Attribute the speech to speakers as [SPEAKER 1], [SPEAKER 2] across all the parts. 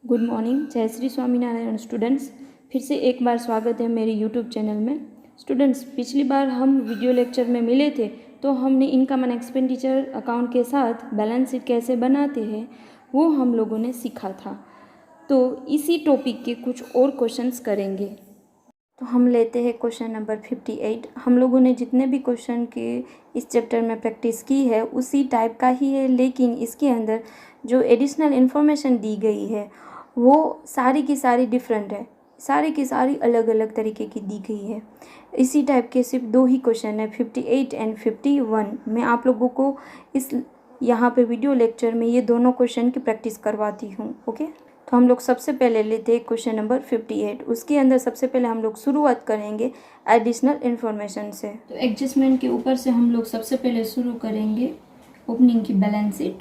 [SPEAKER 1] Good morning, जय Shri Swaminarayan students. फिर से एक बार स्वागत है मेरे यूट्यूब चैनल में। स्टूडेंट्स, पिछली बार हम वीडियो लेक्चर में मिले थे तो हमने इनकम एंड एक्सपेंडिचर अकाउंट के साथ बैलेंस शीट कैसे बनाते हैं वो हम लोगों ने सीखा था। तो इसी टॉपिक के कुछ और क्वेश्चंस करेंगे। तो हम लेते हैं क्वेश्चन नंबर 58। हम लोगों ने जितने भी क्वेश्चन के इस चैप्टर में प्रैक्टिस की है उसी टाइप का ही है, लेकिन इसके अंदर जो एडिशनल इन्फॉर्मेशन दी गई है वो सारी की सारी डिफरेंट है, सारी की सारी अलग अलग तरीके की दी गई है। इसी टाइप के सिर्फ दो ही क्वेश्चन है, 58 एंड 51। मैं आप लोगों को इस यहाँ पे वीडियो लेक्चर में ये दोनों क्वेश्चन की प्रैक्टिस करवाती हूँ। ओके, तो हम लोग सबसे पहले लेते हैं क्वेश्चन नंबर 58। उसके अंदर सबसे पहले हम लोग शुरुआत करेंगे एडिशनल इन्फॉर्मेशन से। तो एडजस्टमेंट के ऊपर से हम लोग सबसे पहले शुरू करेंगे ओपनिंग की balance sheet.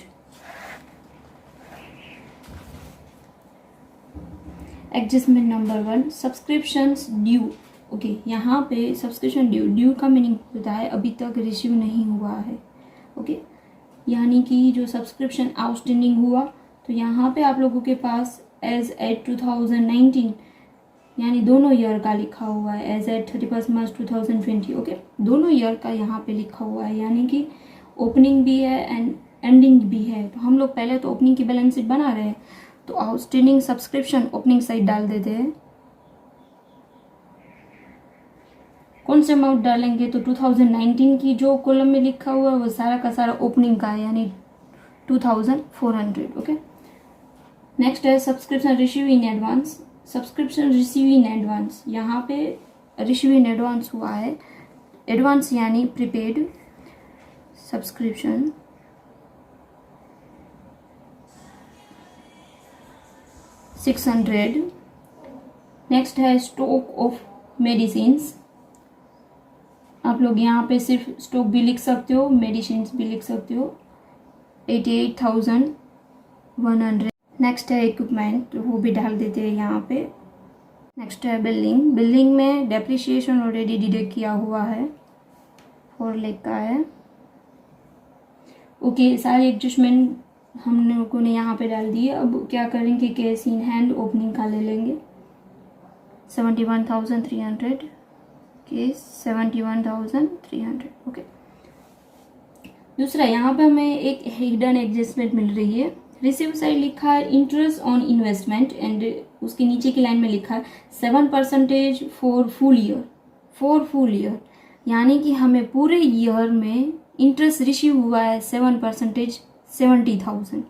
[SPEAKER 1] Adjustment number 1, subscriptions due. Okay, यहाँ पे सब्सक्रिप्शन ड्यू का मीनिंग होता है अभी तक रिसीव नहीं हुआ है। ओके, यानी कि जो सब्सक्रिप्शन आउटस्टैंडिंग हुआ तो यहाँ पे आप लोगों के पास एज एट 2019 यानी दोनों ईयर का लिखा हुआ है, एज एट 31 मार्च 2020। ओके, दोनों ईयर का यहाँ पे लिखा हुआ है, यानी कि ओपनिंग भी है एंड एंडिंग भी है। तो हम लोग पहले तो ओपनिंग की बैलेंस शीट बना रहे हैं, तो आउटस्टैंडिंग सब्सक्रिप्शन ओपनिंग साइड डाल देते हैं। कौन से अमाउंट डालेंगे तो 2019 की जो कॉलम में लिखा हुआ है वो सारा का सारा ओपनिंग का है, यानी 2400। ओके, नेक्स्ट है subscription receive in advance. Subscription receive in advance, यहाँ पे रिसीव इन एडवांस हुआ है, एडवांस यानी प्रीपेड सब्सक्रिप्शन। $600। नेक्स्ट है स्टॉक ऑफ मेडिसिन्स। आप लोग यहाँ पे सिर्फ स्टॉक भी लिख सकते हो, मेडिसिन्स भी लिख सकते हो, 88,100। नेक्स्ट है इक्विपमेंट, तो वो भी डाल देते हैं यहाँ पे। नेक्स्ट है बिल्डिंग। बिल्डिंग में डेप्रिसिएशन ऑलरेडी डिडक्ट किया हुआ है, 4 लाख का है। ओके, सारी एडजस्टमेंट हम लोगों ने यहाँ पे डाल दी है। अब क्या करेंगे, कैश इन हैंड ओपनिंग का ले लेंगे, 71,300 केस 71,300। ओके, दूसरा यहाँ पे हमें एक हिडन एडजस्टमेंट मिल रही है। रिसीव साइड लिखा है इंटरेस्ट ऑन इन्वेस्टमेंट एंड उसके नीचे की लाइन में लिखा है 7% for full year. For full year यानी कि हमें पूरे ईयर में इंटरेस्ट रिसीव हुआ है 7%, 70,000।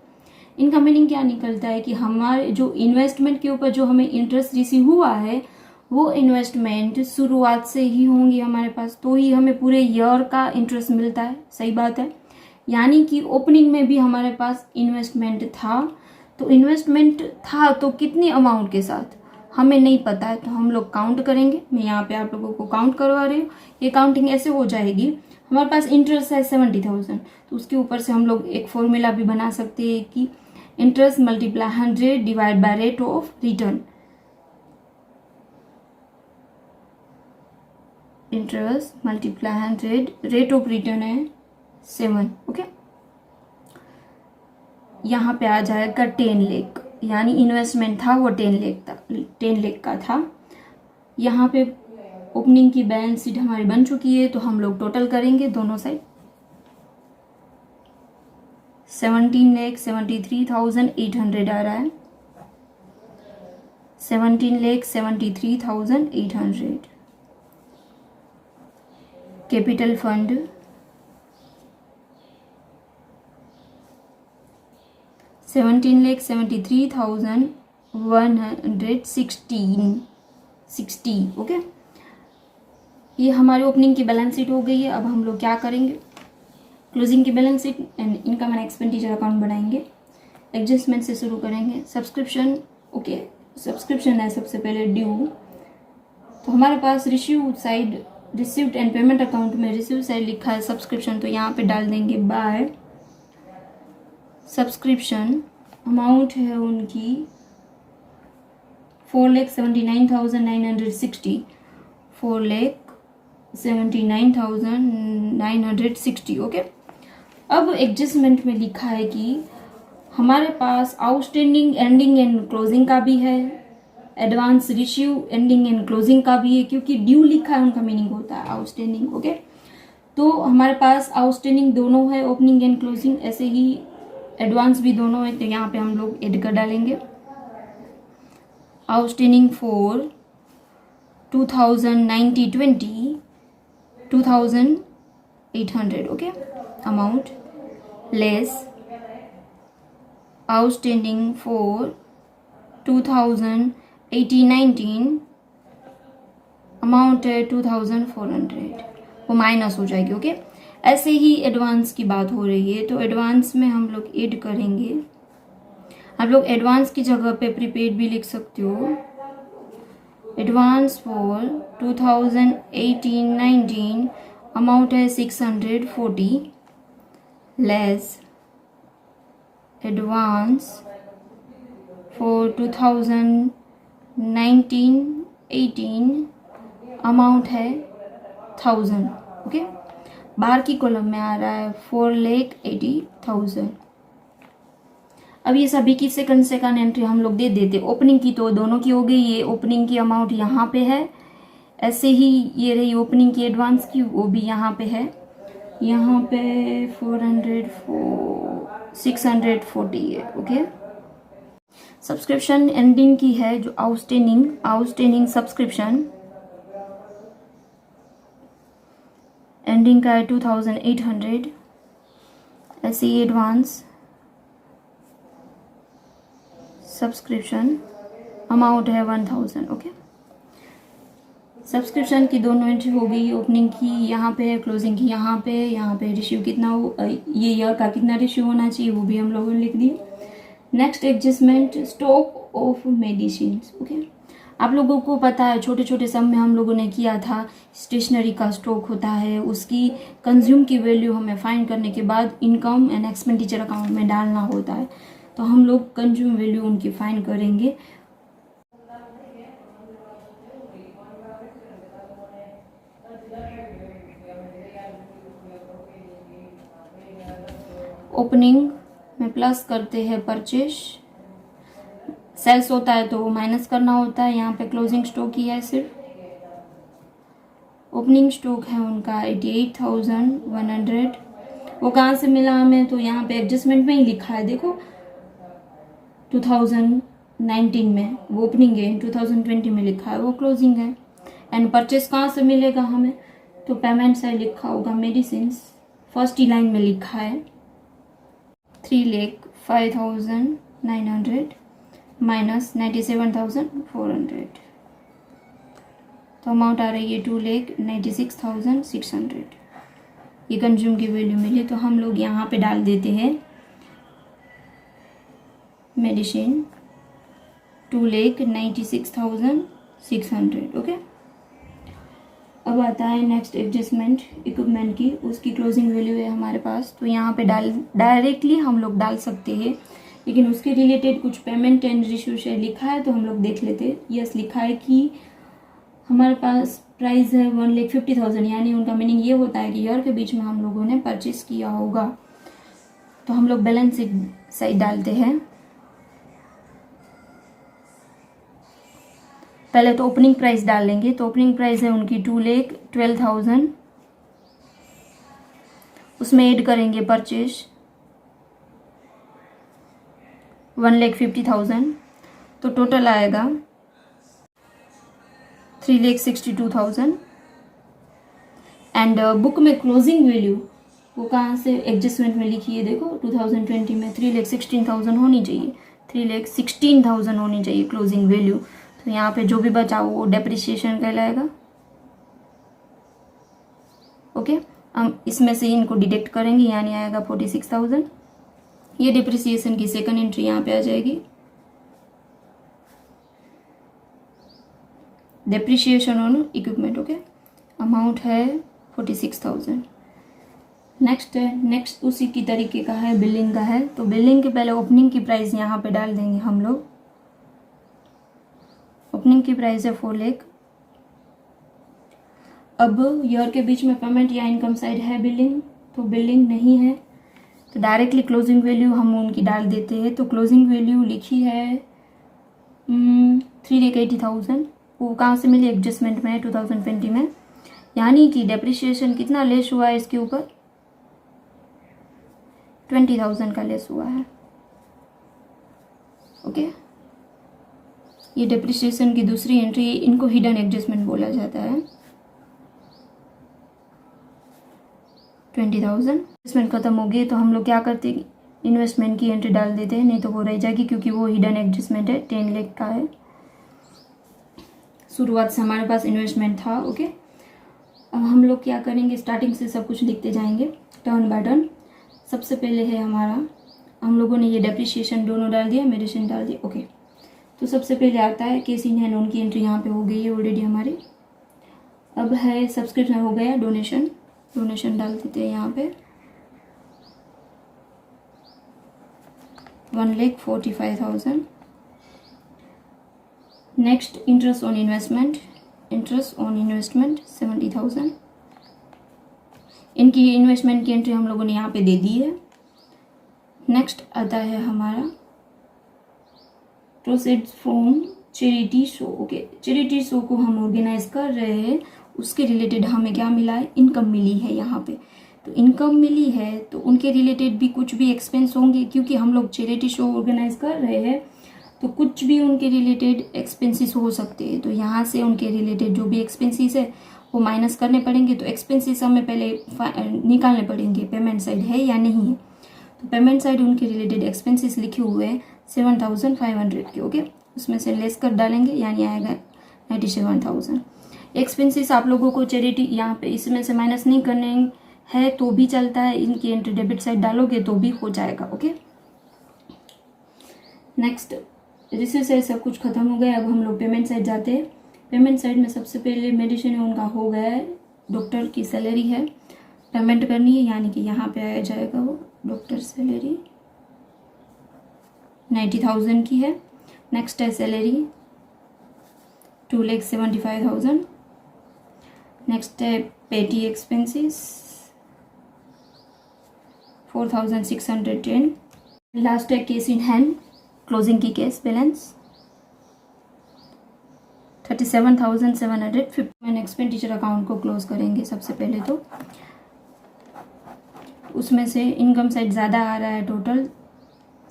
[SPEAKER 1] इनका मीनिंग क्या निकलता है कि हमारे जो इन्वेस्टमेंट के ऊपर जो हमें इंटरेस्ट रिसीव हुआ है वो इन्वेस्टमेंट शुरुआत से ही होंगी हमारे पास, तो ही हमें पूरे ईयर का इंटरेस्ट मिलता है। सही बात है, यानी कि ओपनिंग में भी हमारे पास इन्वेस्टमेंट था, तो इन्वेस्टमेंट था तो कितनी अमाउंट के साथ हमें नहीं पता है, तो हम लोग काउंट करेंगे। मैं यहाँ पे आप लोगों को काउंट करवा रही हूँ। ये काउंटिंग ऐसे हो जाएगी, हमारे पास इंटरेस्ट है 70,000, तो उसके ऊपर से हम लोग एक फॉर्मूला भी बना सकते हैं कि interest multiply 100 divide by rate of return. Interest multiply 100, rate of return है 7। ओके, यहाँ पे आ जाएगा 10 लाख, यानी इन्वेस्टमेंट था वो 10 लाख का था। यहाँ पे ओपनिंग की बैलेंस शीट हमारी बन चुकी है, तो हम लोग टोटल करेंगे दोनों साइड। 17,73,800 आ रहा है, 17,73,800। Capital fund 17,73,116। ओके, ये हमारी ओपनिंग की बैलेंस शीट हो गई है। अब हम लोग क्या करेंगे, क्लोजिंग की balance sheet and income and expenditure account बनाएंगे। एडजस्टमेंट से शुरू करेंगे। सब्सक्रिप्शन, ओके, सब्सक्रिप्शन है सबसे पहले ड्यू, तो हमारे पास receive side, received and payment account में रिसीव साइड लिखा है सब्सक्रिप्शन, तो यहाँ पे डाल देंगे बाय सब्सक्रिप्शन। अमाउंट है उनकी 4,79,960, 4,79,960। ओके, अब एडजस्टमेंट में लिखा है कि हमारे पास आउटस्टैंडिंग एंडिंग एंड क्लोजिंग का भी है, advance receive ending and closing का भी है, क्योंकि ड्यू लिखा है उनका मीनिंग होता है आउटस्टैंडिंग। ओके, तो हमारे पास आउटस्टैंडिंग दोनों है, ओपनिंग एंड क्लोजिंग, ऐसे ही एडवांस भी दोनों है, तो यहाँ पे हम लोग ऐड कर डालेंगे। Outstanding for 2019-20 2800, okay, amount less outstanding for 2018-19 amount है 2400, वो माइनस हो जाएगी। ओके, ऐसे ही एडवांस की बात हो रही है, तो एडवांस में हम लोग ऐड करेंगे। आप लोग एडवांस की जगह पे प्रीपेड भी लिख सकते हो। एडवांस फॉर 2018-19 अमाउंट है 640 लेस एडवांस फॉर 2019-18 अमाउंट है 1000। ओके, बाहर की कॉलम में आ रहा है 4,80,000। अब ये सभी की सेकंड एंट्री हम लोग दे देते। ओपनिंग की तो दोनों की हो गई, ये ओपनिंग की अमाउंट यहाँ पे है, ऐसे ही ये रही ओपनिंग की एडवांस की, वो भी यहाँ पे है, यहाँ पे 640 है। ओके, सब्सक्रिप्शन एंडिंग की है जो आउटस्टैंडिंग सब्सक्रिप्शन एंडिंग का है 2800, ऐसे ही एडवांस सब्सक्रिप्शन अमाउंट है 1000। ओके, सब्सक्रिप्शन की दोनों एंट्री हो गई, ओपनिंग की यहाँ पे है, क्लोजिंग की यहाँ पे रिसीव कितना हो, ये ईयर का कितना रिसीव होना चाहिए वो भी हम लोगों ने लिख दिया। Next adjustment stock of medicine. Okay, आप लोगों को पता है छोटे छोटे सम में हम लोगों ने किया था, स्टेशनरी का स्टॉक होता है, उसकी कंज्यूम की वैल्यू हमें फाइंड करने के बाद इनकम एंड एक्सपेंडिचर अकाउंट में डालना होता है, तो हम लोग कंज्यूम वैल्यू उनकी फाइंड करेंगे। ओपनिंग में प्लस करते हैं परचेज, सेल्स होता है तो वो माइनस करना होता है, यहाँ पे क्लोजिंग स्टॉक ही है सिर्फ। ओपनिंग स्टॉक है उनका 88,100, वो कहाँ से मिला हमें, तो यहाँ पे एडजस्टमेंट में ही लिखा है, देखो 2019 में वो ओपनिंग है, 2020 में लिखा है वो क्लोजिंग है। एंड परचेस कहाँ से मिलेगा हमें, तो पेमेंट साइड लिखा होगा मेडिसिन, फर्स्ट ही लाइन में लिखा है 3,05,900 माइनस 97,400, तो अमाउंट आ रही है 2,96,600। ये कंज्यूम की वैल्यू मिली, तो हम लोग यहाँ पे डाल देते हैं मेडिसिन 2,96,600। ओके, अब आता है नेक्स्ट एडजस्टमेंट इक्विपमेंट की, उसकी क्लोजिंग वैल्यू है हमारे पास, तो यहाँ पे डायरेक्टली हम लोग डाल सकते हैं, लेकिन उसके रिलेटेड कुछ पेमेंट एंड रिसीव शेयर लिखा है तो हम लोग देख लेते हैं। यस, लिखा है कि हमारे पास प्राइस है 1,50,000, यानी उनका मीनिंग ये होता है कि ईयर के बीच में हम लोगों ने परचेस किया होगा, तो हम लोग बैलेंस शीट साइड डालते हैं। पहले तो ओपनिंग प्राइस डाल लेंगे, तो ओपनिंग प्राइस है उनकी 2,12,000, उसमें ऐड करेंगे परचेज 1,50,000, तो टोटल आएगा 3,62,000। एंड बुक में क्लोजिंग वैल्यू वो कहाँ से एडजस्टमेंट में लिखी है, देखो 2020 में 3,16,000 होनी चाहिए, 3,16,000 होनी चाहिए क्लोजिंग वैल्यू, तो यहाँ पे जो भी बचा वो डेप्रिसिएशन कहलाएगा। ओके, हम इसमें से इनको डिडक्ट करेंगे, यानी आएगा 46,000। ये डिप्रिसिएशन की सेकंड एंट्री यहाँ पे आ जाएगी, depreciation on equipment. Okay, amount है 46,000। नेक्स्ट उसी की तरीके का है, बिलिंग का है, तो बिलिंग के पहले ओपनिंग की प्राइस यहाँ पे डाल देंगे हम लोग। ओपनिंग की प्राइस है 4 लाख। अब ईयर के बीच में पेमेंट या इनकम साइड है बिलिंग, तो बिलिंग नहीं है, तो डायरेक्टली क्लोजिंग वैल्यू हम उनकी डाल देते हैं। तो क्लोजिंग वैल्यू लिखी है 3,80,000। वो कहाँ से मिली? एडजस्टमेंट में 2020 में। यानी कि डेप्रिसिएशन कितना लेस हुआ है इसके ऊपर? 20,000 का लेस हुआ है। ओके, ये डेप्रिसिएशन की दूसरी एंट्री, इनको हिडन एडजस्टमेंट बोला जाता है। 20,000 इन्वेस्टमेंट खत्म हो गई तो हम लोग क्या करते हैं? इन्वेस्टमेंट की एंट्री डाल देते हैं, नहीं तो वो रह जाएगी क्योंकि वो हिडन एडजस्टमेंट है, 10 लाख का है। शुरुआत से हमारे पास इन्वेस्टमेंट था। ओके, अब हम लोग क्या करेंगे? स्टार्टिंग से सब कुछ लिखते जाएंगे टर्न बाय टर्न। सबसे पहले है हमारा, हम लोगों ने ये डेप्रिसिएशन दोनों डाल दिया, मेडिसिन डाल दिया। ओके, तो सबसे पहले आता है केस इन हैंड, उनकी एंट्री यहाँ पे हो गई है ऑलरेडी हमारी। अब है सब्सक्रिप्शन हो गया, डोनेशन, डोनेशन डाल देते हैं यहाँ पे 1,45,000। Next interest on investment, interest on investment 70,000। इनकी इन्वेस्टमेंट की एंट्री हम लोगों ने यहाँ पे दे दी है। नेक्स्ट आता है हमारा proceeds from charity show. Okay, charity show को हम ऑर्गेनाइज कर रहे हैं, उसके रिलेटेड हमें क्या मिला है? इनकम मिली है यहाँ पे। तो इनकम मिली है तो उनके रिलेटेड भी कुछ भी एक्सपेंस होंगे, क्योंकि हम लोग चैरिटी शो ऑर्गेनाइज कर रहे हैं तो कुछ भी उनके रिलेटेड एक्सपेंसेस हो सकते हैं। तो यहाँ से उनके रिलेटेड जो भी एक्सपेंसेस है वो माइनस करने पड़ेंगे। तो एक्सपेंसेस हमें पहले निकालने पड़ेंगे, पेमेंट साइड है या नहीं है। तो पेमेंट साइड उनके रिलेटेड एक्सपेंसेस लिखे हुए हैं 7,500 के। ओके, उसमें से लेस कर डालेंगे, यानी आएगा 97,000। एक्सपेंसेस आप लोगों को चैरिटी यहाँ पे इसमें से माइनस नहीं करने है तो भी चलता है, इनकी एंट्री डेबिट साइड डालोगे तो भी हो जाएगा। ओके, नेक्स्ट रिसीव साइड सब कुछ खत्म हो गया। अब हम लोग पेमेंट साइड जाते हैं। पेमेंट साइड में सबसे पहले मेडिसिन है उनका हो गया है, डॉक्टर की सैलरी है पेमेंट करनी है, यानी कि यहाँ पे आया जाएगा वो डॉक्टर सैलरी 90,000 की है। नेक्स्ट है सैलरी 2,75,000। नेक्स्ट है पेटी एक्सपेंसेस 4,610। लास्ट है केस इन हैंड, क्लोजिंग की केस बैलेंस 37,750। मैंने एक्सपेंडिचर अकाउंट को क्लोज करेंगे सबसे पहले। तो उसमें से इनकम साइड ज़्यादा आ रहा है, टोटल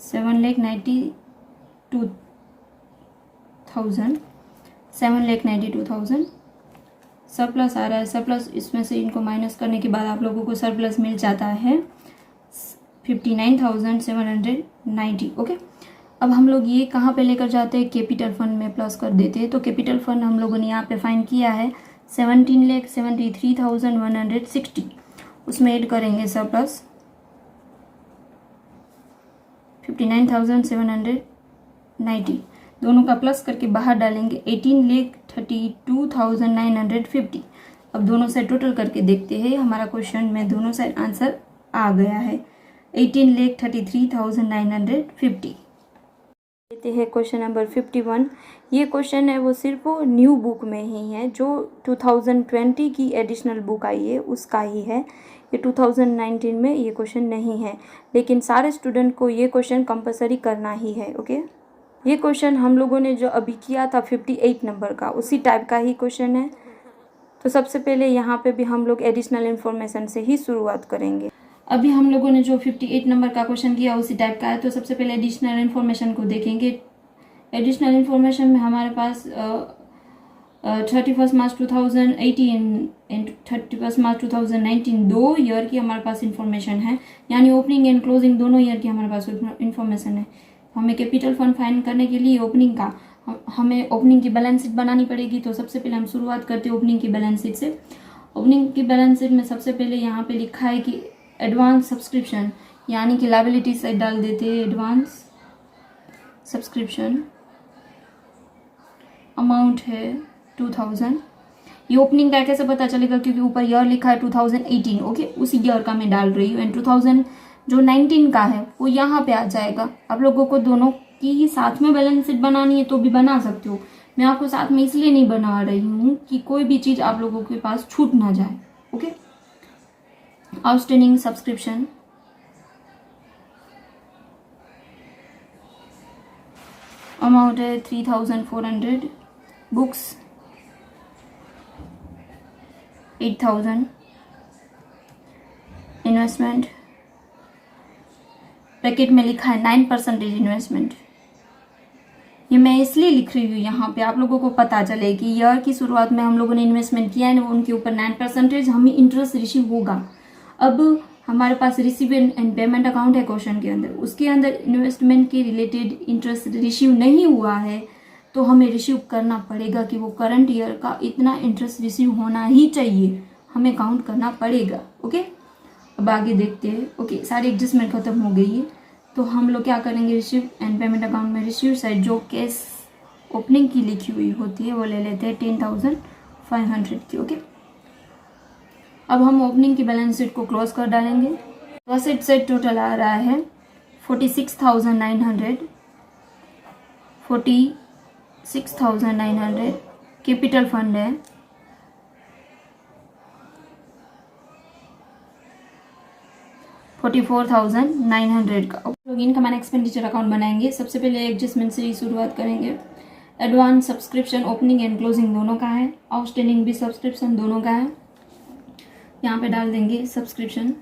[SPEAKER 1] 7,92,000 सरप्लस आ रहा है। सरप्लस इसमें से इनको माइनस करने के बाद आप लोगों को सरप्लस मिल जाता है 59,790। ओके, अब हम लोग ये कहाँ पे लेकर जाते हैं? कैपिटल फंड में प्लस कर देते हैं। तो कैपिटल फंड हम लोगों ने यहाँ पे फाइंड किया है 17,73,160। उसमें ऐड करेंगे सरप्लस 59,790, दोनों का प्लस करके बाहर डालेंगे 18,32,950। अब दोनों साइड टोटल करके देखते हैं, हमारा क्वेश्चन में दोनों साइड आंसर आ गया है 18,33,950। लेते हैं क्वेश्चन नंबर 51। ये क्वेश्चन है वो सिर्फ न्यू बुक में ही है, जो 2020 की एडिशनल बुक आई है उसका ही है। ये 2019 में ये क्वेश्चन नहीं है, लेकिन सारे स्टूडेंट को ये क्वेश्चन कंपलसरी करना ही है। ओके, ये क्वेश्चन हम लोगों ने जो अभी किया था 58 नंबर का, उसी टाइप का ही क्वेश्चन है। तो सबसे पहले यहाँ पे भी हम लोग एडिशनल इन्फॉर्मेशन से ही शुरुआत करेंगे। अभी हम लोगों ने जो 58 नंबर का क्वेश्चन किया उसी टाइप का है। तो सबसे पहले एडिशनल इन्फॉर्मेशन को देखेंगे। एडिशनल इन्फॉर्मेशन में हमारे पास 31 मार्च 2018 एंड 31 मार्च 2019 दो ईयर की हमारे पास इन्फॉर्मेशन है, यानी ओपनिंग एंड क्लोजिंग दोनों ईयर की हमारे पास इन्फॉर्मेशन है। हमें कैपिटल फंड फाइंड करने के लिए ओपनिंग का हमें ओपनिंग की बैलेंस शीट बनानी पड़ेगी। तो सबसे पहले हम शुरुआत करते हैं ओपनिंग की बैलेंस शीट से। ओपनिंग की बैलेंस शीट में सबसे पहले यहाँ पे लिखा है कि एडवांस सब्सक्रिप्शन, यानी कि लायबिलिटी साइड डाल देते हैं एडवांस सब्सक्रिप्शन, अमाउंट है 2,000। ये ओपनिंग का कैसे पता चलेगा? क्योंकि ऊपर ईयर लिखा है 2018। ओके, उसी ईयर का मैं डाल रही हूँ। एंड 2019 का है वो यहाँ पे आ जाएगा। आप लोगों को दोनों की ही साथ में बैलेंस शीट बनानी है तो भी बना सकते हो। मैं आपको साथ में इसलिए नहीं बना रही हूँ कि कोई भी चीज़ आप लोगों के पास छूट ना जाए। ओके, आउटस्टैंडिंग सब्सक्रिप्शन अमाउंट है 3400, बुक्स 8000, इन्वेस्टमेंट ब्रैकेट में लिखा है 9% इन्वेस्टमेंट। ये मैं इसलिए लिख रही हूँ यहाँ पे आप लोगों को पता चले कि ईयर की शुरुआत में हम लोगों ने इन्वेस्टमेंट किया है ना, उनके ऊपर 9% हमें इंटरेस्ट रिसीव होगा। अब हमारे पास रिसीव एंड पेमेंट अकाउंट है क्वेश्चन के अंदर, उसके अंदर इन्वेस्टमेंट के रिलेटेड इंटरेस्ट रिसीव नहीं हुआ है तो हमें रिसीव करना पड़ेगा कि वो करंट ईयर का इतना इंटरेस्ट रिसीव होना ही चाहिए, हमें काउंट करना पड़ेगा। ओके, अब आगे देखते हैं। ओके, सारी एडजस्टमेंट खत्म हो गई है तो हम लोग क्या करेंगे, रिसीव एंड पेमेंट अकाउंट में रिसीव साइड जो कैश ओपनिंग की लिखी हुई होती है वो ले लेते हैं 10,500 की। ओके, अब हम ओपनिंग की बैलेंस शीट को क्लोज कर डालेंगे। तो असेट साइड टोटल आ रहा है 46,900, 46,900। कैपिटल फंड है 44,900 का। लोग इनकम एंड एक्सपेंडिचर अकाउंट बनाएंगे। सबसे पहले एडजस्टमेंट से शुरुआत करेंगे। Advance subscription opening and closing दोनों का है, आउटस्टैंडिंग भी सब्सक्रिप्शन दोनों का है। यहाँ पे डाल देंगे subscription.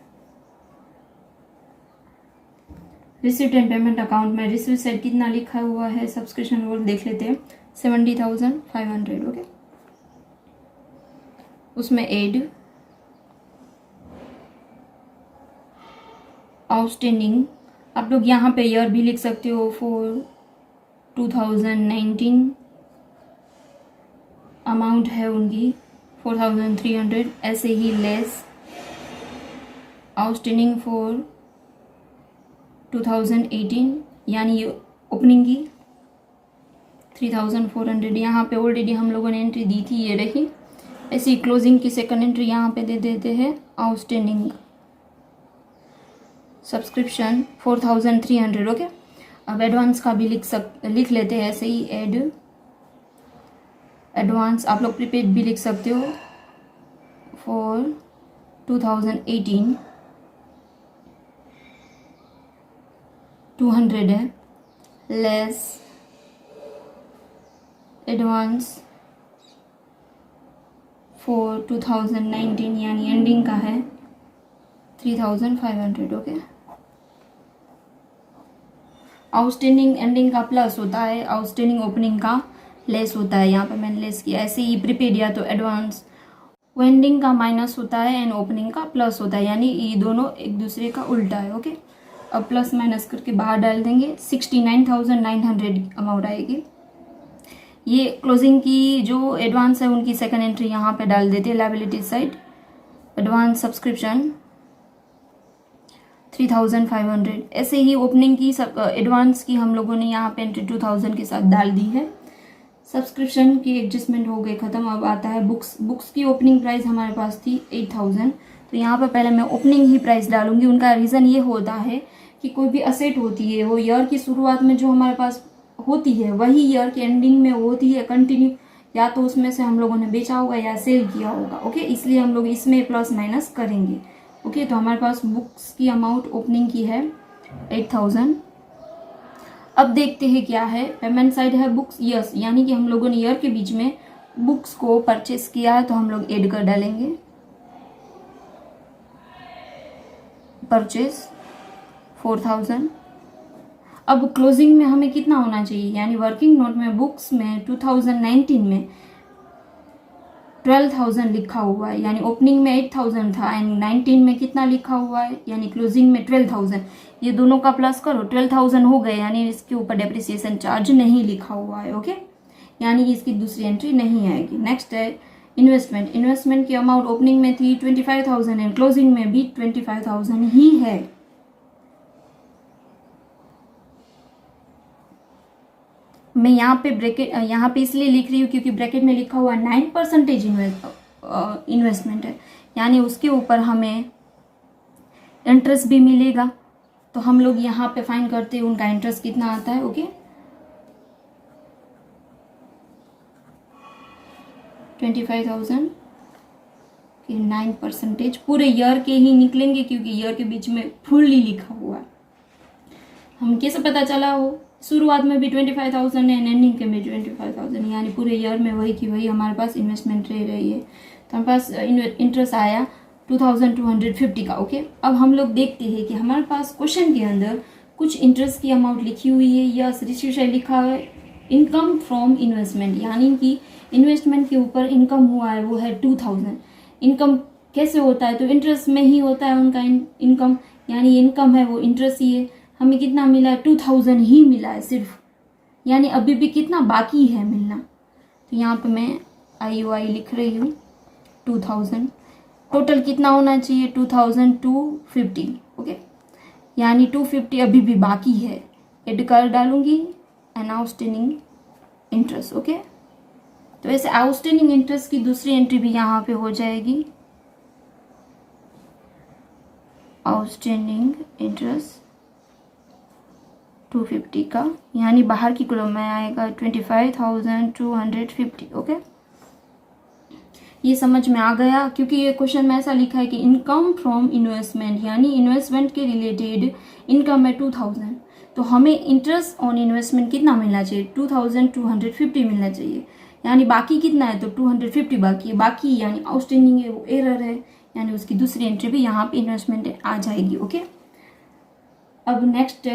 [SPEAKER 1] Receipt and payment account में रिसीव साइड कितना लिखा हुआ है सब्सक्रिप्शन वो देख लेते हैं, 70,500। ओके, उसमें एड आउटस्टैंडिंग आप लोग यहाँ पे ईयर भी लिख सकते हो, फॉर 2019 अमाउंट है उनकी 4,300। ऐसे ही लेस आउटस्टैंडिंग फॉर 2018 यानी ओपनिंग की 3,400। यहाँ पे ऑलरेडी हम लोगों ने एंट्री दी थी, ये रही। ऐसी क्लोजिंग की सेकंड एंट्री यहाँ पे दे देते हैं, आउटस्टैंडिंग सब्सक्रिप्शन 4,300। ओके, अब एडवांस का भी लिख लेते हैं ऐसे ही, एड एडवांस। आप लोग प्रीपेड भी लिख सकते हो फॉर 2018 200 है, लेस एडवांस फॉर 2019 यानी एंडिंग का है 3,500। ओके, आउटस्टैंडिंग एंडिंग का प्लस होता है, आउटस्टैंडिंग ओपनिंग का लेस होता है। यहाँ पे मैंने लेस किया। ऐसे ही प्रीपेड या तो एडवांस एंडिंग का माइनस होता है एंड ओपनिंग का प्लस होता है, यानी ये दोनों एक दूसरे का उल्टा है। ओके, अब प्लस माइनस करके बाहर डाल देंगे, 69,900 अमाउंट आएगी। ये क्लोजिंग की जो एडवांस है उनकी सेकंड एंट्री यहाँ पे डाल देते हैं, लायबिलिटी साइड एडवांस सब्सक्रिप्शन 3,500। ऐसे ही ओपनिंग की एडवांस की हम लोगों ने यहाँ पे एंट्री 2,000 के साथ डाल दी है। सब्सक्रिप्शन की एडजस्टमेंट हो गई खत्म। अब आता है बुक्स। बुक्स की ओपनिंग प्राइस हमारे पास थी 8,000, तो यहाँ पे पहले मैं ओपनिंग ही प्राइस डालूंगी। उनका रीज़न ये होता है कि कोई भी असेट होती है वो ईयर की शुरुआत में जो हमारे पास होती है वही ईयर के एंडिंग में होती है कंटिन्यू, या तो उसमें से हम लोगों ने बेचा होगा या सेल किया होगा। ओके, इसलिए हम लोग इसमें प्लस माइनस करेंगे। ओके, तो हमारे पास बुक्स की अमाउंट ओपनिंग की है 8,000। अब देखते हैं क्या है। पेमेंट साइड है बुक्स ईयर्स, यानी कि हम लोगों ने ईयर के बीच में बुक्स को परचेस किया है तो हम लोग ऐड कर डालेंगे, परचेस 4,000। अब क्लोजिंग में हमें कितना होना चाहिए, यानी वर्किंग नोट में बुक्स में 2019 में 12,000 लिखा हुआ है, यानी ओपनिंग में 8,000 था एंड 19 में कितना लिखा हुआ है, यानी क्लोजिंग में 12,000। ये दोनों का प्लस करो, 12,000 हो गए, यानी इसके ऊपर डेप्रिसिएशन चार्ज नहीं लिखा हुआ है। ओके, यानी कि इसकी दूसरी एंट्री नहीं आएगी। नेक्स्ट है इन्वेस्टमेंट। इन्वेस्टमेंट की अमाउंट ओपनिंग में थी 25,000 एंड क्लोजिंग में भी 25,000 ही है। मैं यहाँ पे ब्रैकेट यहाँ पे इसलिए लिख रही हूँ क्योंकि ब्रैकेट में लिखा हुआ 9% इन्वेस्टमेंट है, यानी उसके ऊपर हमें इंटरेस्ट भी मिलेगा। तो हम लोग यहाँ पे फाइंड करते हैं उनका इंटरेस्ट कितना आता है। ओके, 25,000 के 9% पूरे ईयर के ही निकलेंगे क्योंकि ईयर के बीच में फुल्ली लिखा हुआ है। हम कैसे पता चला हो, शुरुआत में भी 25,000 है, एंडिंग के में 25,000, यानी पूरे ईयर में वही की वही हमारे पास इन्वेस्टमेंट रह रही है। तो हमारे पास इंटरेस्ट आया 2250 का। ओके, अब हम लोग देखते हैं कि हमारे पास क्वेश्चन के अंदर कुछ इंटरेस्ट की अमाउंट लिखी हुई है या रिसीव साइड लिखा है इनकम फ्रॉम इन्वेस्टमेंट, यानी कि इन्वेस्टमेंट के ऊपर इनकम हुआ है वो है 2000। इनकम कैसे होता है, तो इंटरेस्ट में ही होता है उनका इनकम, यानी इनकम है वो इंटरेस्ट ही है। हमें कितना मिला है, 2000 ही मिला है सिर्फ, यानी अभी भी कितना बाकी है मिलना। तो यहाँ पे मैं IOI लिख रही हूँ 2000, टोटल कितना होना चाहिए 2250। ओके, यानी 250 अभी भी बाकी है, एड कर डालूंगी एन आउटस्टैंडिंग इंटरेस्ट। ओके, तो ऐसे आउटस्टैंडिंग इंटरेस्ट की दूसरी एंट्री भी यहाँ पे हो जाएगी, आउटस्टैंडिंग इंटरेस्ट 250 का, यानी बाहर की कॉलम में आएगा 25,250। ओके, ये समझ में आ गया, क्योंकि ये क्वेश्चन में ऐसा लिखा है कि इनकम फ्रॉम इन्वेस्टमेंट, यानी इन्वेस्टमेंट के रिलेटेड इनकम है 2000, तो हमें इंटरेस्ट ऑन इन्वेस्टमेंट कितना मिलना चाहिए 2250 मिलना चाहिए, यानी बाकी कितना है तो 250 बाकी है, बाकी यानी आउटस्टैंडिंग है वो एरर है, यानी उसकी दूसरी एंट्री भी यहाँ पे इन्वेस्टमेंट आ जाएगी। ओके, अब नेक्स्ट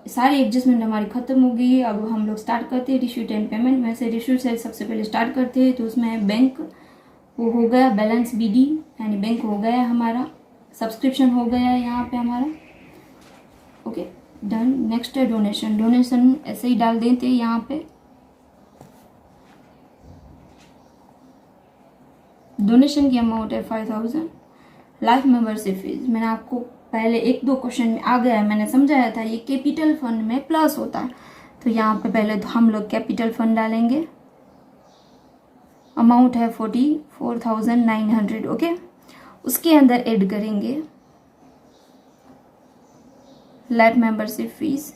[SPEAKER 1] सारी एडजस्टमेंट हमारी खत्म हो गई है। अब हम लोग स्टार्ट करते हैं रिसीव्ड एंड पेमेंट में से। रिसीव्ड से सबसे पहले स्टार्ट करते हैं, तो उसमें बैंक वो हो गया, बैलेंस BD यानी बैंक हो गया हमारा, सब्सक्रिप्शन हो गया है यहाँ पे हमारा। Okay, done. नेक्स्ट है डोनेशन। डोनेशन ऐसे ही डाल देते हैं यहाँ पे, डोनेशन की अमाउंट है 5000। लाइफ मेंबरशिप फीस मैंने आपको पहले 1-2 क्वेश्चन में आ गया है, मैंने समझाया था, ये कैपिटल फंड में प्लस होता है। तो यहाँ पे पहले तो हम लोग कैपिटल फंड डालेंगे, अमाउंट है 44,900। ओके, उसके अंदर ऐड करेंगे लाइफ मेंबरशिप फीस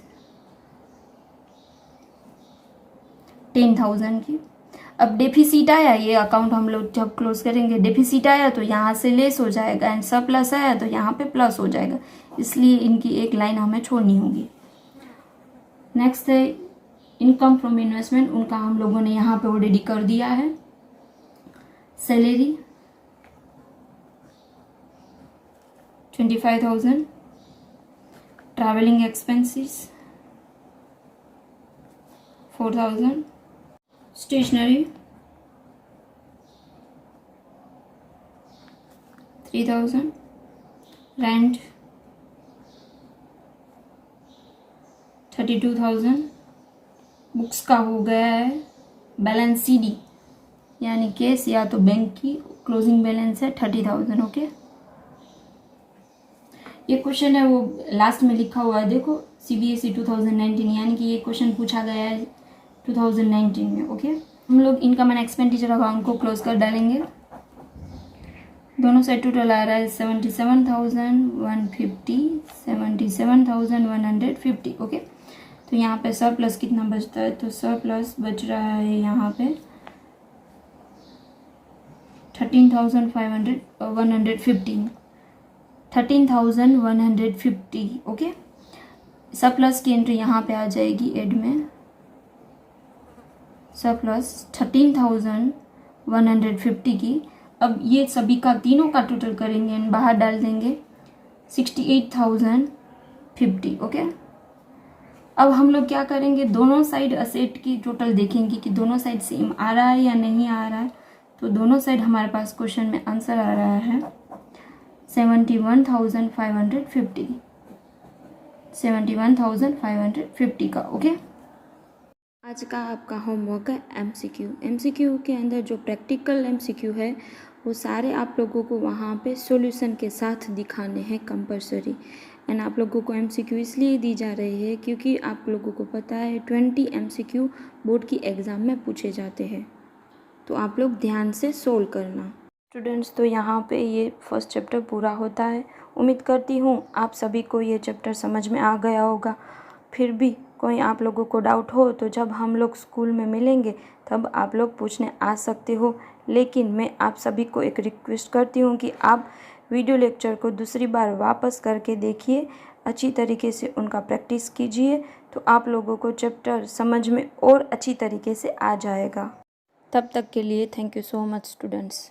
[SPEAKER 1] 10,000 की। अब डेफिसिट आया, ये अकाउंट हम लोग जब क्लोज करेंगे, डेफिसिट आया तो यहाँ से लेस हो जाएगा, एंड सरप्लस आया तो यहाँ पे प्लस हो जाएगा, इसलिए इनकी एक लाइन हमें छोड़नी होगी। नेक्स्ट है इनकम फ्रॉम इन्वेस्टमेंट, उनका हम लोगों ने यहाँ पे ऑलरेडी कर दिया है। Salary 25,000, travelling expenses 4,000, stationery 3,000, rent 32,000, books का हो गया है बैलेंस CD यानी केस या तो बैंक की क्लोजिंग बैलेंस है 30,000। ओके, ये क्वेश्चन है वो लास्ट में लिखा हुआ है, देखो CBSE 2019, यानी कि ये क्वेश्चन पूछा गया है 2019 में। ओके, हम लोग इनकम एंड एक्सपेंडिचर अकाउंट को क्लोज कर डालेंगे। दोनों साइड टोटल आ रहा है 77,150, 77,150। ओके, तो यहाँ पे सरप्लस कितना बचता है, तो सरप्लस बच रहा है यहाँ पे 13,150। ओके, सरप्लस की एंट्री यहाँ पे आ जाएगी एड में, सरप्लस 13,150 की। अब ये सभी का तीनों का टोटल करेंगे एंड बाहर डाल देंगे 68,050। ओके, अब हम लोग क्या करेंगे, दोनों साइड असेट की टोटल देखेंगे कि दोनों साइड सेम आ रहा है या नहीं आ रहा है। तो दोनों साइड हमारे पास क्वेश्चन में आंसर आ रहा है 71,550, 71,550 का। ओके, आज का आपका होमवर्क है MCQ के अंदर जो प्रैक्टिकल MCQ है वो सारे आप लोगों को वहाँ पे सॉल्यूशन के साथ दिखाने हैं कंपलसरी। एंड आप लोगों को MCQ इसलिए दी जा रही है क्योंकि आप लोगों को पता है 20 MCQ बोर्ड की एग्ज़ाम में पूछे जाते हैं, तो आप लोग ध्यान से सोल्व करना। स्टूडेंट्स, तो यहाँ पे ये फर्स्ट चैप्टर पूरा होता है। उम्मीद करती हूँ आप सभी को ये चैप्टर समझ में आ गया होगा। फिर भी कोई आप लोगों को डाउट हो तो जब हम लोग स्कूल में मिलेंगे तब आप लोग पूछने आ सकते हो, लेकिन मैं आप सभी को एक रिक्वेस्ट करती हूँ कि आप वीडियो लेक्चर को दूसरी बार वापस करके देखिए, अच्छी तरीके से उनका प्रैक्टिस कीजिए, तो आप लोगों को चैप्टर समझ में और अच्छी तरीके से आ जाएगा। तब तक के लिए thank you so much students.